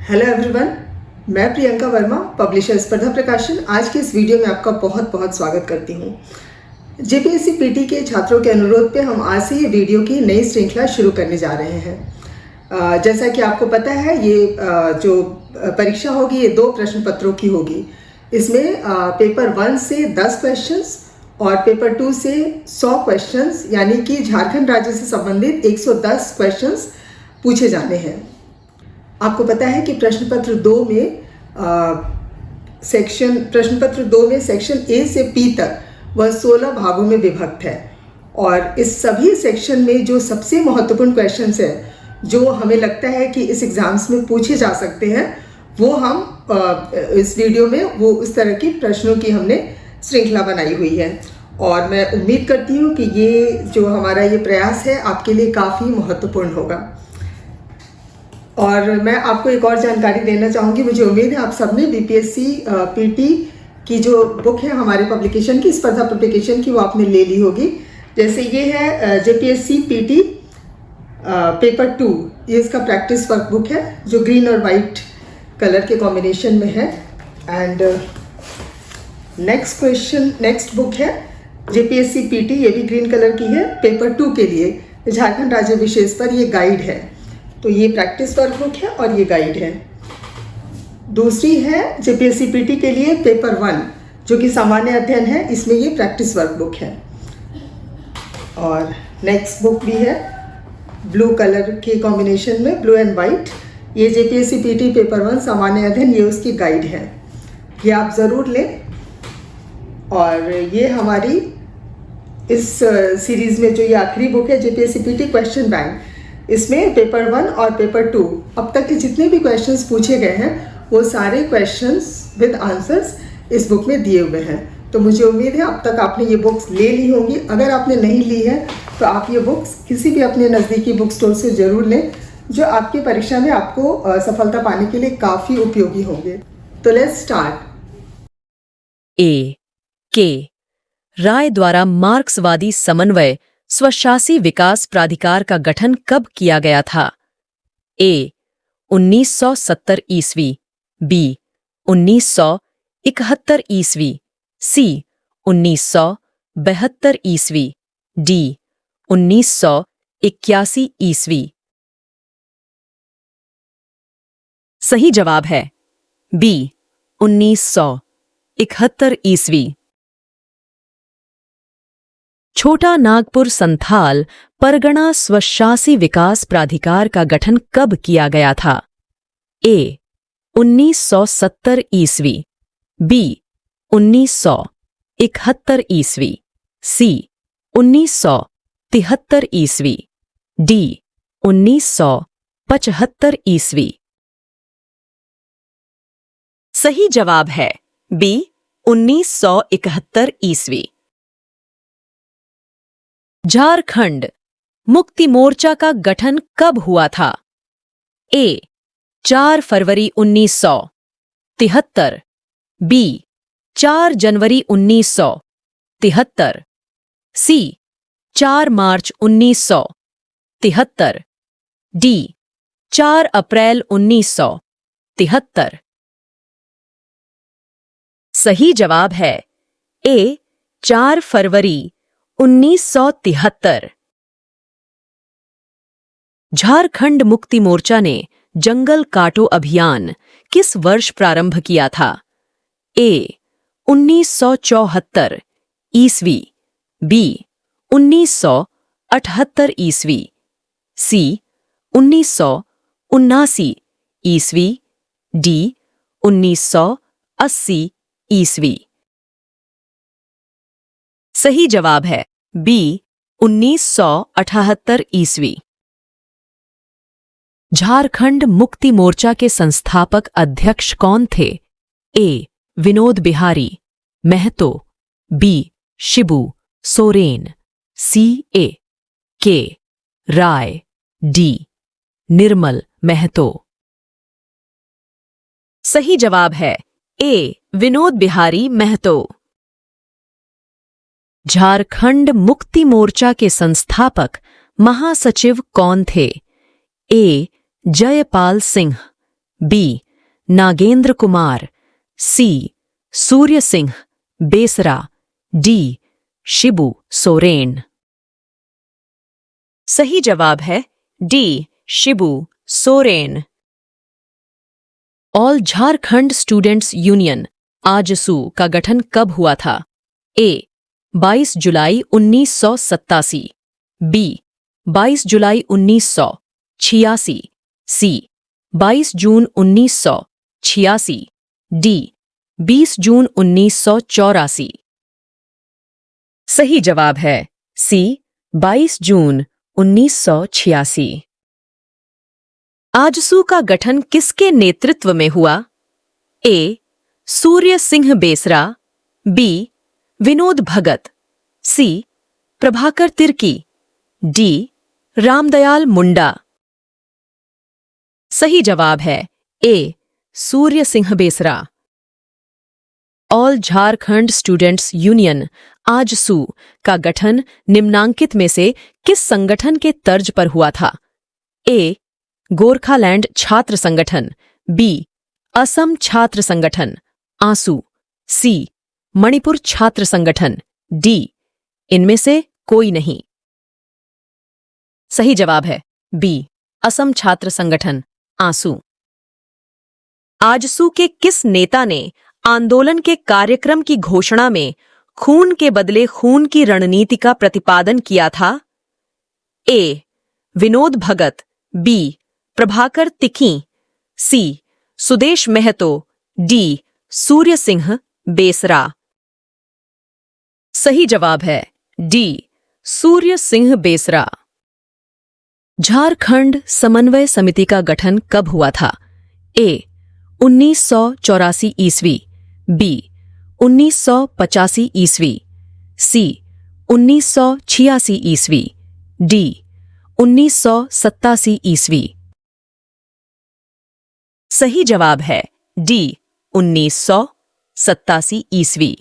Hello everyone, मैं Priyanka Verma, publisher स्पर्धा प्रकाशन। आज के इस वीडियो में आपका बहुत बहुत स्वागत करती हूँ। जेपीएससी पीटी के छात्रों के अनुरोध पे हम आज से ये वीडियो की नई श्रृंखला शुरू करने जा रहे हैं। जैसा कि आपको पता है, ये जो परीक्षा होगी ये 2 प्रश्न पत्रों की होगी। इसमें पेपर 1 से 10 क्वेश्चंस और पेपर 2 से 100 क्वेश्चंस, यानी कि झारखंड राज्य से संबंधित 110 क्वेश्चंस पूछे जाने हैं। आपको पता है कि प्रश्न पत्र 2 में सेक्शन ए से पी तक वह 16 भागों में विभक्त है और इस सभी सेक्शन में जो सबसे महत्वपूर्ण क्वेश्चंस है, जो हमें लगता है कि इस एग्जाम्स में पूछे जा सकते हैं, वो हम इस वीडियो में वो उस तरह की प्रश्नों की हमने श्रृंखला बनाई हुई है। और मैं उम्मीद करती हूँ कि ये जो हमारा ये प्रयास है आपके लिए काफ़ी महत्वपूर्ण होगा। और मैं आपको एक और जानकारी देना चाहूँगी। मुझे उम्मीद है आप सबने बीपीएससी पीटी की जो बुक है हमारे पब्लिकेशन की, स्पर्धा पब्लिकेशन की, वो आपने ले ली होगी। जैसे ये है जेपीएससी पीटी पेपर 2, ये इसका प्रैक्टिस वर्क बुक है जो ग्रीन और वाइट कलर के कॉम्बिनेशन में है। एंड नेक्स्ट बुक है जेपीएससी पीटी, ये भी ग्रीन कलर की है, पेपर 2 के लिए झारखंड राज्य विशेष पर ये गाइड है। तो ये प्रैक्टिस वर्क बुक है और ये गाइड है। दूसरी है जेपीएससी पीटी के लिए पेपर 1, जो कि सामान्य अध्ययन है, इसमें ये प्रैक्टिस वर्क बुक है। और नेक्स्ट बुक भी है ब्लू कलर के कॉम्बिनेशन में, ब्लू एंड वाइट, ये जेपीएससी पीटी पेपर 1 सामान्य अध्ययन, ये उसकी गाइड है, ये आप ज़रूर लें। और ये हमारी इस सीरीज़ में जो ये आखिरी बुक है जेपीएससी पीटी क्वेश्चन बैंक, इसमें पेपर 1 और पेपर 2 अब तक के जितने भी क्वेश्चंस पूछे गए हैं वो सारे क्वेश्चंस विद आंसर्स इस बुक में दिए हुए हैं। तो मुझे उम्मीद है अब तक आपने ये बुक्स ले ली होंगी। अगर आपने नहीं ली है तो आप ये बुक्स किसी भी अपने नज़दीकी बुक स्टोर से ज़रूर लें, जो आपकी परीक्षा में आपको सफलता पाने के लिए काफ़ी उपयोगी होंगे। तो लेट्स स्टार्ट। ए के राय द्वारा मार्क्सवादी समन्वय स्वशासी विकास प्राधिकार का गठन कब किया गया था? ए 1970 ईस्वी, बी 1971 ईस्वी, सी 1972 ईस्वी, डी 1981 ईस्वी। सही जवाब है बी 1971 ईस्वी। छोटा नागपुर संथाल परगना स्वशासी विकास प्राधिकार का गठन कब किया गया था? ए 1970 ईस्वी, बी 1971 ईस्वी, सी 1973 ईस्वी, डी 1975 ईस्वी। सही जवाब है बी 1971 ईस्वी। झारखंड मुक्ति मोर्चा का गठन कब हुआ था? ए 4 फरवरी 1973, बी 4 जनवरी 1973, सी 4 मार्च 1973, डी 4 अप्रैल 1973। सही जवाब है ए 4 फरवरी 1973। झारखंड मुक्ति मोर्चा ने जंगल काटो अभियान किस वर्ष प्रारंभ किया था? ए 1974 ईस्वी, बी 1978 ईस्वी, सी 1979 ईस्वी, डी 1980 ईस्वी। सही जवाब है बी 1978 ईस्वी। झारखंड मुक्ति मोर्चा के संस्थापक अध्यक्ष कौन थे? ए विनोद बिहारी महतो, बी शिबू सोरेन, सी ए के राय, डी निर्मल महतो। सही जवाब है ए विनोद बिहारी महतो। झारखंड मुक्ति मोर्चा के संस्थापक महासचिव कौन थे? ए जयपाल सिंह, बी नागेंद्र कुमार, सी सूर्य सिंह बेसरा, डी शिबू सोरेन। सही जवाब है D Shibu Soren. All Jharkhand students union AJSU का गठन कब हुआ था? ए 22 जुलाई 1987, बी 22 जुलाई 1986, सी 22 जून 1986, डी 20 जून 1984। सही जवाब है सी 22 जून 1986। आजसू का गठन किसके नेतृत्व में हुआ? A Surya Singh Besra, B Vinod Bhagat, C Prabhakar Tirkey, D Ramdayal Munda. सही जवाब है A Surya Singh Besra. All Jharkhand students union AJSU का गठन निम्नांकित में से किस संगठन के तर्ज पर हुआ था? ए गोरखालैंड छात्र संगठन, बी असम छात्र संगठन आंसू, सी मणिपुर छात्र संगठन, डी इनमें से कोई नहीं। सही जवाब है बी असम छात्र संगठन आंसू। आजसू के किस नेता ने आंदोलन के कार्यक्रम की घोषणा में खून के बदले खून की रणनीति का प्रतिपादन किया था? ए विनोद भगत, बी प्रभाकर तिखी, सी सुदेश महतो, डी सूर्य सिंह बेसरा। सही जवाब है डी सूर्य सिंह बेसरा। झारखंड समन्वय समिति का गठन कब हुआ था? ए 1984 ईस्वी, बी 1985 ईस्वी, सी 1986 ईस्वी, डी 1987 ईस्वी। सही जवाब है डी 1987 ईस्वी।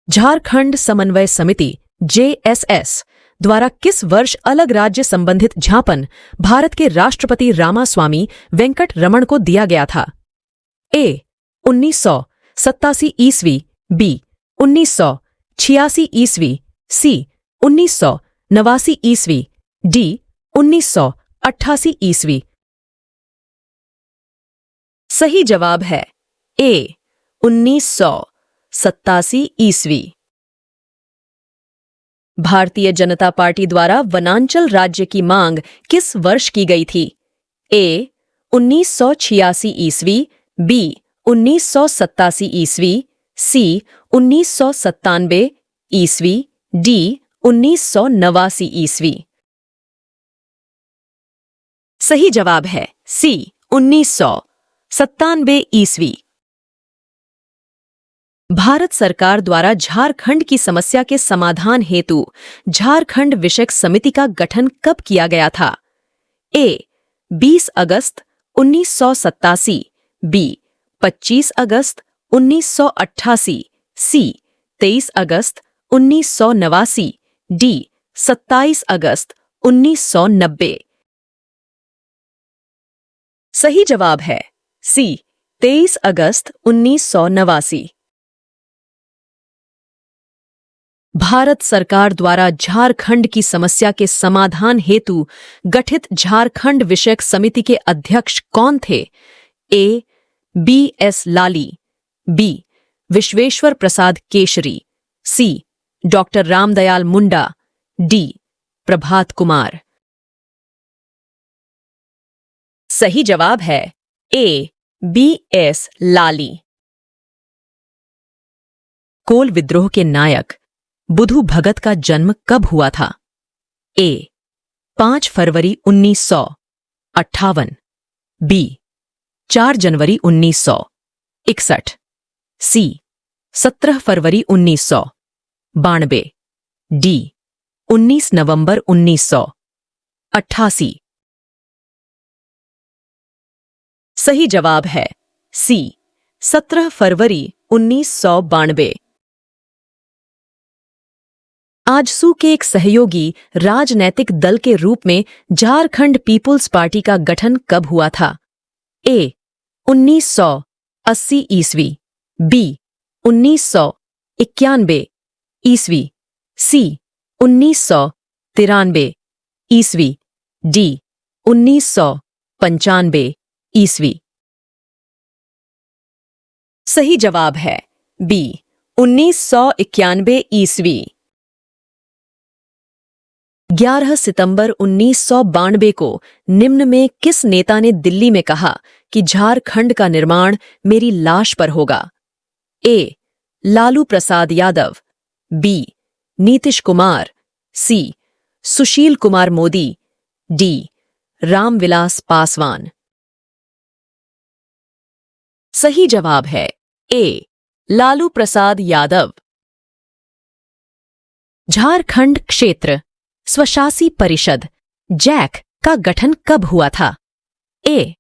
झारखंड समन्वय समिति जेएसएस द्वारा किस वर्ष अलग राज्य संबंधित ज्ञापन भारत के राष्ट्रपति रामास्वामी वेंकट रमण को दिया गया था? ए 1987 ईस्वी, बी 1986 ईस्वी, सी 1989 ईस्वी, डी 1988 ईस्वी। सही जवाब है ए 1987 ईस्वी। भारतीय जनता पार्टी द्वारा वनांचल राज्य की मांग किस वर्ष की गई थी? ए 1986 ईस्वी, बी 1987 ईस्वी, सी 1997 ईस्वी, डी 1989 ईस्वी। सही जवाब है सी 1997 ईस्वी। भारत सरकार द्वारा झारखंड की समस्या के समाधान हेतु झारखंड विषयक समिति का गठन कब किया गया था? ए 20 अगस्त 1987, बी 25 अगस्त 1988, सी 23 अगस्त 1989, डी 27 अगस्त 1990। सही जवाब है सी 23 अगस्त 1989। भारत सरकार द्वारा झारखंड की समस्या के समाधान हेतु गठित झारखंड विषयक समिति के अध्यक्ष कौन थे? ए बी.एस. लाली, बी विश्वेश्वर प्रसाद केशरी, सी डॉक्टर रामदयाल मुंडा, डी प्रभात कुमार। सही जवाब है ए बी.एस. लाली। कोल विद्रोह के नायक बुधु भगत का जन्म कब हुआ था? ए 5 फरवरी 1958, बी 4 जनवरी 1961, सी 17 फरवरी 1992, डी 19 नवंबर 1988। सही जवाब है सी 17 फरवरी 1992। आजसू के एक सहयोगी राजनैतिक दल के रूप में झारखंड पीपुल्स पार्टी का गठन कब हुआ था? ए 1980 ईस्वी, बी 1991 ईस्वी, सी 1993 ईस्वी, डी 1995 ईस्वी। सही जवाब है बी 1991 ईस्वी। 11 सितंबर 1992 को निम्न में किस नेता ने दिल्ली में कहा कि झारखंड का निर्माण मेरी लाश पर होगा? ए लालू प्रसाद यादव, बी नीतीश कुमार, सी सुशील कुमार मोदी, डी रामविलास पासवान। सही जवाब है ए लालू प्रसाद यादव। झारखंड क्षेत्र स्वशासी परिषद जैक का गठन कब हुआ था? ए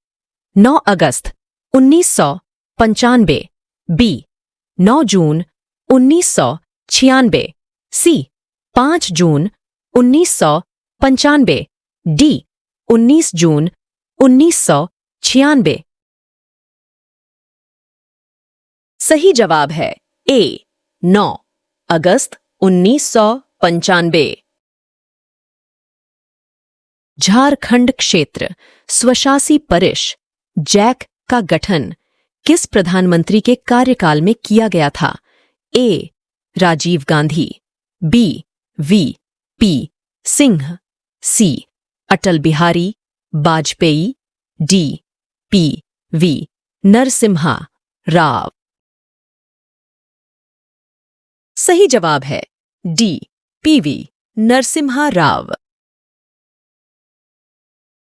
9 अगस्त 1995, बी 9 जून 1996, सी 5 जून 1995, डी 19 जून 1996। सही जवाब है ए 9 अगस्त 1995। झारखंड क्षेत्र स्वशासी परिषद जैक का गठन किस प्रधानमंत्री के कार्यकाल में किया गया था? A Rajiv Gandhi, B V P Singh, C Atal Bihari Vajpayee, D P V Narasimha Rao. सही जवाब है डी पीवी नरसिम्हा राव।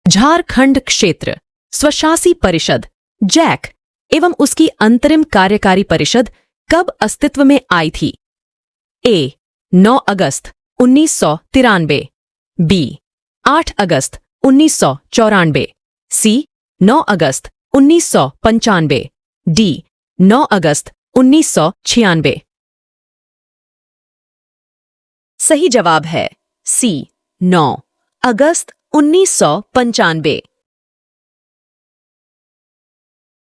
झारखंड क्षेत्र स्वशासी परिषद जैक एवं उसकी अंतरिम कार्यकारी परिषद कब अस्तित्व में आई थी? ए 9 अगस्त 1993, बी 8 अगस्त 1994, सी 9 अगस्त 1995, डी 9 अगस्त 1996। सही जवाब है सी 9 अगस्त 1995।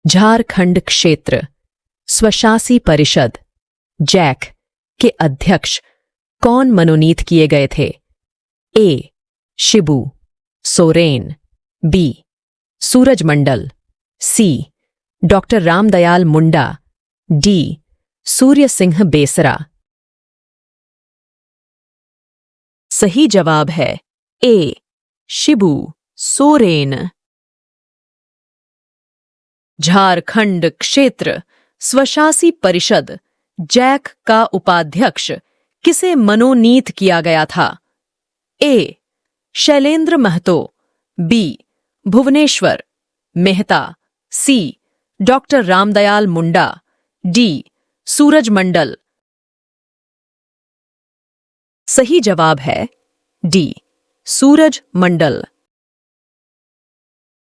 झारखंड क्षेत्र स्वशासी परिषद जैक के अध्यक्ष कौन मनोनीत किए गए थे? ए शिबू सोरेन, बी सूरजमंडल, सी डॉक्टर रामदयाल मुंडा, डी सूर्य सिंह बेसरा। सही जवाब है ए शिबू सोरेन। झारखंड क्षेत्र स्वशासी परिषद जैक का उपाध्यक्ष किसे मनोनीत किया गया था? ए शैलेंद्र महतो, बी भुवनेश्वर मेहता, सी डॉक्टर रामदयाल मुंडा, डी सूरजमंडल। सही जवाब है डी सूरजमंडल।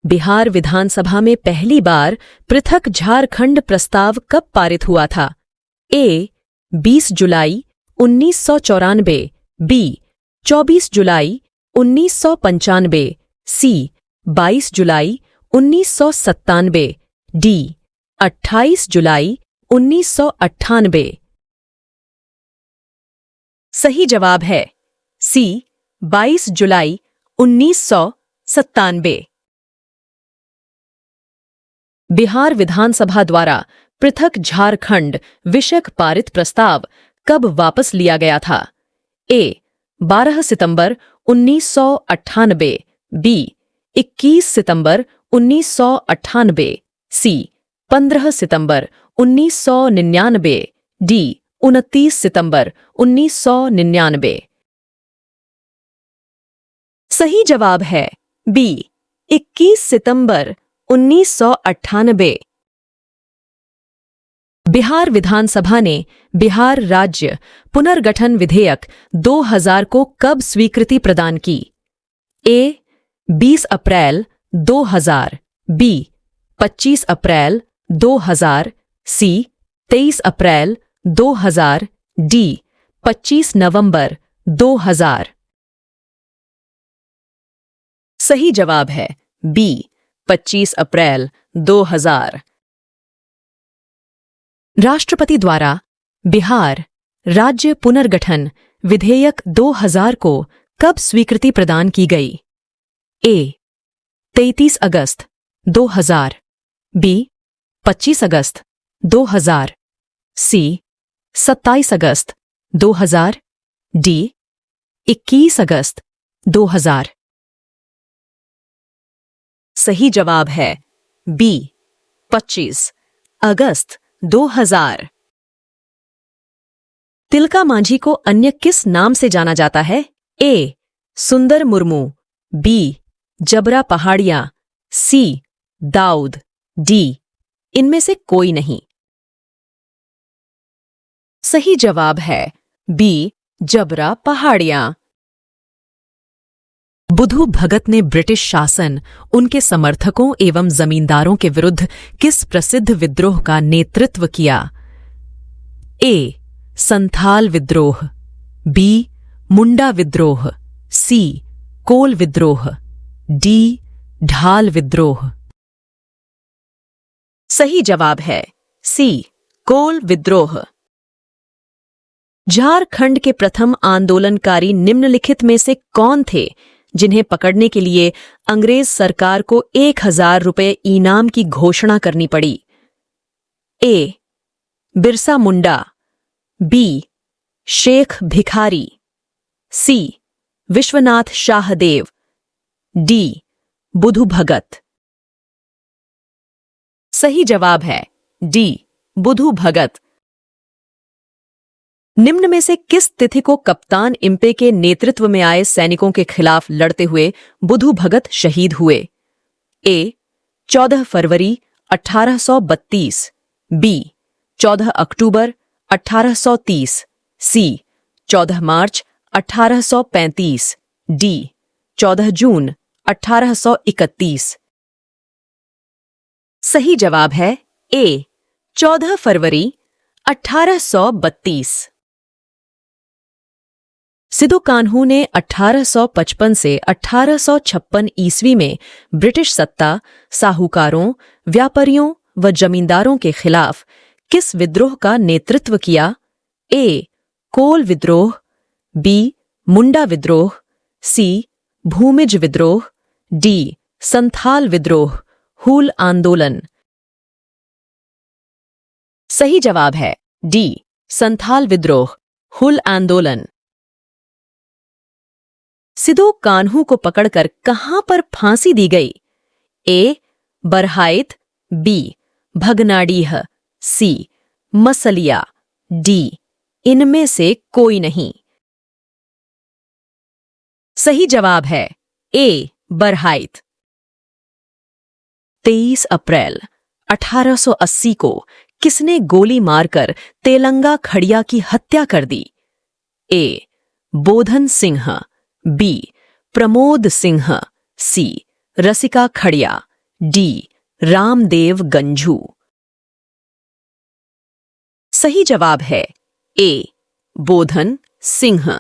बिहार विधानसभा में पहली बार पृथक झारखंड प्रस्ताव कब पारित हुआ था? ए 20 जुलाई 1994, बी 24 जुलाई 1995, सी 22 जुलाई 1997, डी 28 जुलाई 1998। सही जवाब है सी 22 जुलाई 1997। बिहार विधानसभा द्वारा पृथक झारखंड विषयक पारित प्रस्ताव कब वापस लिया गया था? ए 12 सितंबर 1998, बी 21 सितंबर 1998, सी 15 सितंबर 1999, डी 29 सितंबर 1999। सही जवाब है बी 21 सितंबर 1998। बिहार विधानसभा ने बिहार राज्य पुनर्गठन विधेयक 2000 को कब स्वीकृति प्रदान की? ए 20 अप्रैल 2000, बी 25 अप्रैल 2000, सी 23 अप्रैल 2000, डी 25 नवंबर 2000। सही जवाब है बी 25 अप्रैल 2000। राष्ट्रपति द्वारा बिहार राज्य पुनर्गठन विधेयक 2000 को कब स्वीकृति प्रदान की गई? ए 33 अगस्त 2000, बी 25 अगस्त 2000, सी 27 अगस्त 2000, डी 21 अगस्त 2000। सही जवाब है बी 25 अगस्त 2000। तिलका मांझी को अन्य किस नाम से जाना जाता है? ए सुंदर मुर्मू, बी जबरा पहाड़िया, सी दाऊद, डी इनमें से कोई नहीं। सही जवाब है बी जबरा पहाड़िया। बुधु भगत ने ब्रिटिश शासन, उनके समर्थकों एवं जमींदारों के विरुद्ध किस प्रसिद्ध विद्रोह का नेतृत्व किया? ए संथाल विद्रोह, बी मुंडा विद्रोह, सी कोल विद्रोह, डी ढाल विद्रोह। सही जवाब है सी कोल विद्रोह। झारखंड के प्रथम आंदोलनकारी निम्नलिखित में से कौन थे जिन्हें पकड़ने के लिए अंग्रेज सरकार को 1000 रुपये इनाम की घोषणा करनी पड़ी? ए बिरसा मुंडा, बी शेख भिखारी, सी विश्वनाथ शाहदेव, डी बुधु भगत। सही जवाब है डी बुधु भगत। निम्न में से किस तिथि को कप्तान इम्पे के नेतृत्व में आए सैनिकों के खिलाफ लड़ते हुए बुधु भगत शहीद हुए? ए 14 फरवरी 1832, बी 14 अक्टूबर 1830, सी 14 मार्च 1835, डी 14 जून 1831। सही जवाब है ए 14 फरवरी 1832। सिदो कान्हू ने 1855 से 1856 ईस्वी में ब्रिटिश सत्ता, साहूकारों, व्यापारियों व जमींदारों के खिलाफ किस विद्रोह का नेतृत्व किया? ए कोल विद्रोह, बी मुंडा विद्रोह, सी भूमिज विद्रोह, डी संथाल विद्रोह, हूल आंदोलन। सही जवाब है डी संथाल विद्रोह, हुल आंदोलन। सिदो कान्हू को पकड़कर कहां पर फांसी दी गई? ए बरहाइट, बी भगनाडीह, सी मसलिया, डी इनमें से कोई नहीं। सही जवाब है ए बरहाइट। 23 अप्रैल 1880 को किसने गोली मारकर तेलंगा खड़िया की हत्या कर दी? ए बोधन सिंह, बी प्रमोद सिंह, सी रसिका खड़िया, डी रामदेव गंझू। सही जवाब है ए बोधन सिंह।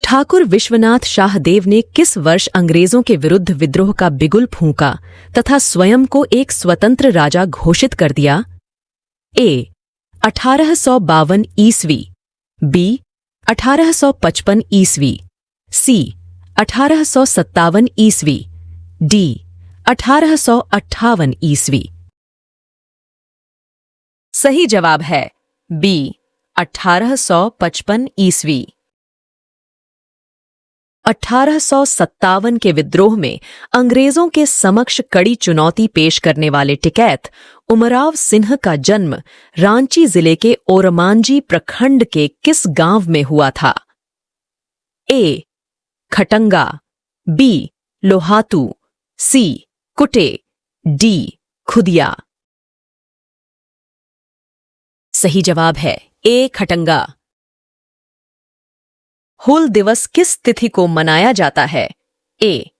ठाकुर विश्वनाथ शाहदेव ने किस वर्ष अंग्रेजों के विरुद्ध विद्रोह का बिगुल फूंका तथा स्वयं को एक स्वतंत्र राजा घोषित कर दिया? ए 1852 ईस्वी, बी 1855 ईस्वी, सी 1857 ईस्वी, डी 1858 ईस्वी। सही जवाब है बी 1855 ईस्वी। 1857 के विद्रोह में अंग्रेजों के समक्ष कड़ी चुनौती पेश करने वाले टिकैत उमराव सिंह का जन्म रांची जिले के ओरमांझी प्रखंड के किस गांव में हुआ था? ए खटंगा, बी लोहातू, सी कुटे, डी खुदिया। सही जवाब है ए खटंगा। हूल दिवस किस तिथि को मनाया जाता है? ए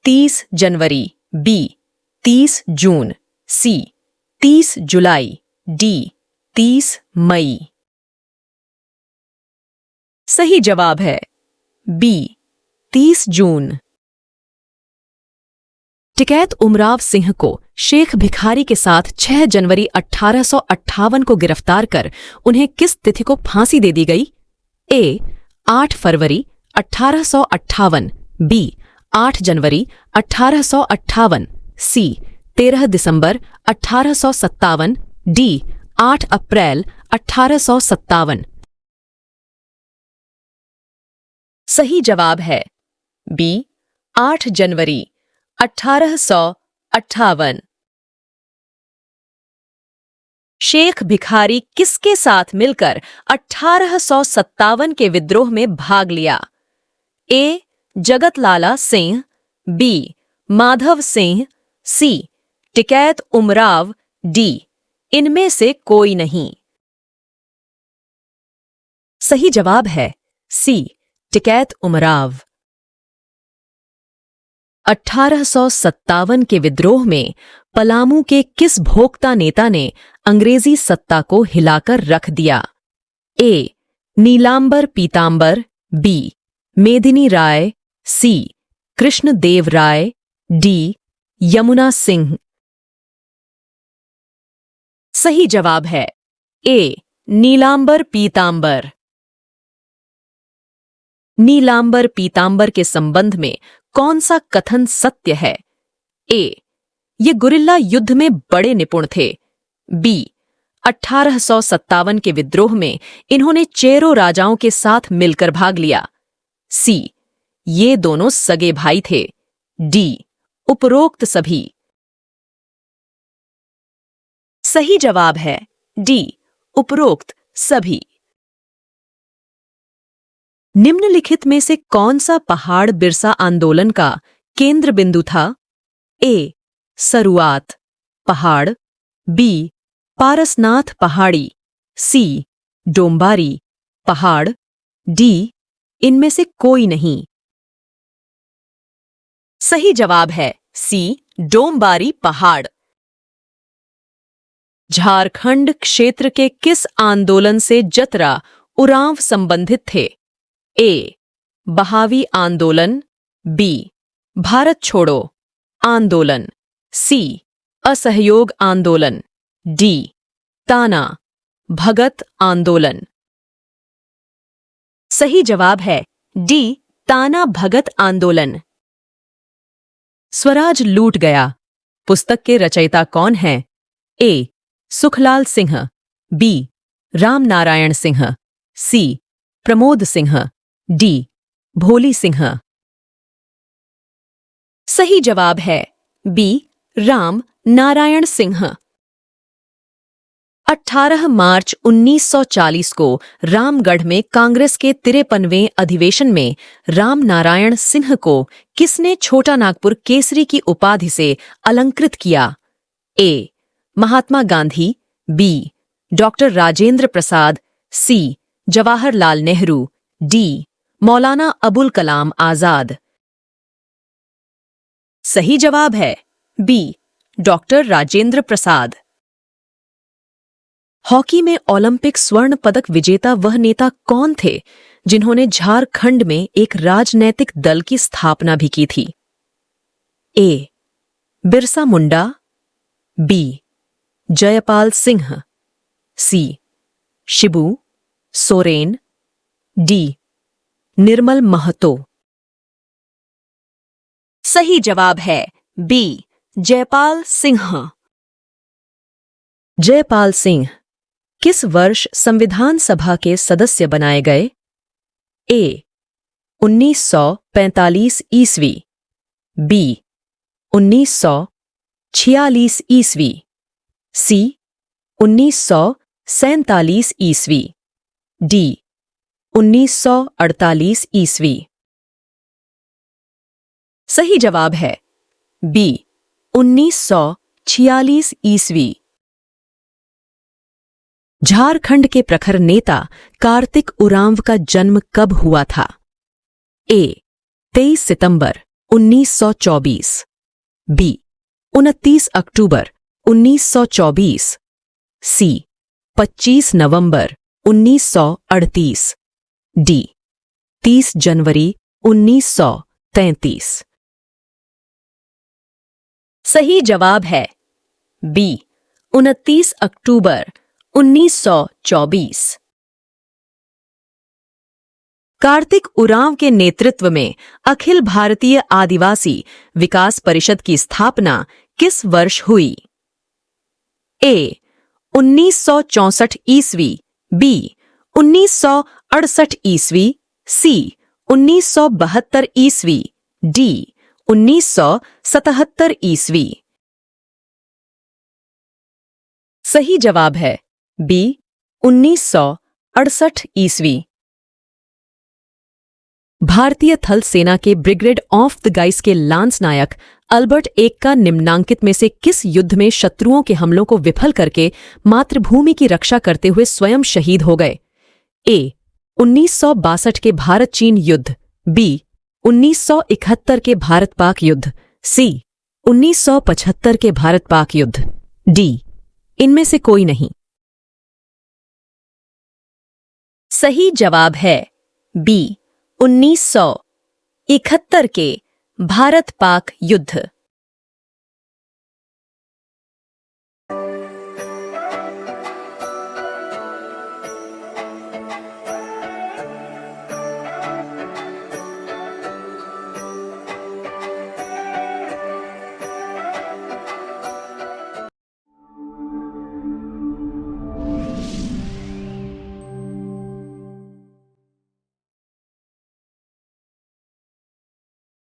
30 जनवरी, बी 30 जून, सी 30 जुलाई, डी 30 मई। सही जवाब है बी 30 जून। टिकैत उमराव सिंह को शेख भिखारी के साथ 6 जनवरी 1858 को गिरफ्तार कर उन्हें किस तिथि को फांसी दे दी गई? ए 8 फरवरी 1858, बी 8 जनवरी 1858, सी 13 दिसंबर 1857, डी 8 अप्रैल 1857। सही जवाब है बी 8 जनवरी 1858। शेख भिखारी किसके साथ मिलकर 1857 के विद्रोह में भाग लिया? ए जगतलाला सिंह, बी माधव सिंह, सी टिकैत उमराव, डी इनमें से कोई नहीं। सही जवाब है सी टिकैत उमराव। 1857 के विद्रोह में पलामू के किस भोक्ता नेता ने अंग्रेजी सत्ता को हिलाकर रख दिया? ए नीलांबर पीतांबर, बी मेदिनी राय, सी कृष्णदेव राय, डी यमुना सिंह। सही जवाब है ए नीलांबर पीतांबर। नीलांबर पीतांबर के संबंध में कौन सा कथन सत्य है? ए ये गुरिल्ला युद्ध में बड़े निपुण थे, बी 1857 के विद्रोह में इन्होंने चेरो राजाओं के साथ मिलकर भाग लिया, सी ये दोनों सगे भाई थे, डी उपरोक्त सभी। सही जवाब है डी उपरोक्त सभी। निम्नलिखित में से कौन सा पहाड़ बिरसा आंदोलन का केंद्र बिंदु था? ए सरुआत पहाड़, बी पारसनाथ पहाड़ी, सी डोंबारी पहाड़, डी इनमें से कोई नहीं। सही जवाब है सी डोंबारी पहाड़। झारखंड क्षेत्र के किस आंदोलन से जतरा उरांव संबंधित थे? ए बहावी आंदोलन, बी भारत छोड़ो आंदोलन, सी असहयोग आंदोलन, डी ताना भगत आंदोलन। सही जवाब है डी ताना भगत आंदोलन। स्वराज लूट गया पुस्तक के रचयिता कौन हैं? ए सुखलाल सिंह, बी रामनारायण सिंह, सी प्रमोद सिंह, डी भोली सिंह। सही जवाब है बी राम नारायण सिंह। 18 मार्च 1940 को रामगढ़ में कांग्रेस के 53वें अधिवेशन में रामनारायण सिंह को किसने छोटा नागपुर केसरी की उपाधि से अलंकृत किया? ए महात्मा गांधी, बी डॉक्टर राजेंद्र प्रसाद, सी जवाहरलाल नेहरू, डी मौलाना अबुल कलाम आजाद। सही जवाब है B doctor Rajendra Prasad. Hockey में ओलंपिक स्वर्ण पदक विजेता वह नेता कौन थे जिन्होंने झारखंड में एक राजनैतिक दल की स्थापना भी की थी? ए बिरसा मुंडा, बी जयपाल सिंह, सी शिबू सोरेन, डी निर्मल महतो। सही जवाब है बी जयपाल सिंह। जयपाल सिंह किस वर्ष संविधान सभा के सदस्य बनाए गए? ए 1945 ईस्वी, बी 1946 ईस्वी, सी 1947 ईस्वी, डी 1948 ईस्वी। सही जवाब है बी 1946 ईस्वी। झारखंड के प्रखर नेता कार्तिक उरांव का जन्म कब हुआ था? ए 23 सितंबर 1924, बी 29 अक्टूबर 1924, सी 25 नवंबर 1938, डी 30 जनवरी 1933। सही जवाब है बी 29 अक्टूबर 1924। कार्तिक उरांव के नेतृत्व में अखिल भारतीय आदिवासी विकास परिषद की स्थापना किस वर्ष हुई? ए 1964 ईस्वी, बी 1968 ईस्वी, सी 1972 ईस्वी, डी 1977 ईस्वी। सही जवाब है बी 1968 ईस्वी। भारतीय थल सेना के ब्रिगेड ऑफ द गाइस के लांस नायक अल्बर्ट एक का निम्नांकित में से किस युद्ध में शत्रुओं के हमलों को विफल करके मातृभूमि की रक्षा करते हुए स्वयं शहीद हो गए? ए 1962 के भारत चीन युद्ध, बी 1971 के भारत पाक युद्ध, सी 1975 के भारत पाक युद्ध, डी इनमें से कोई नहीं। सही जवाब है बी 1971 के भारत पाक युद्ध।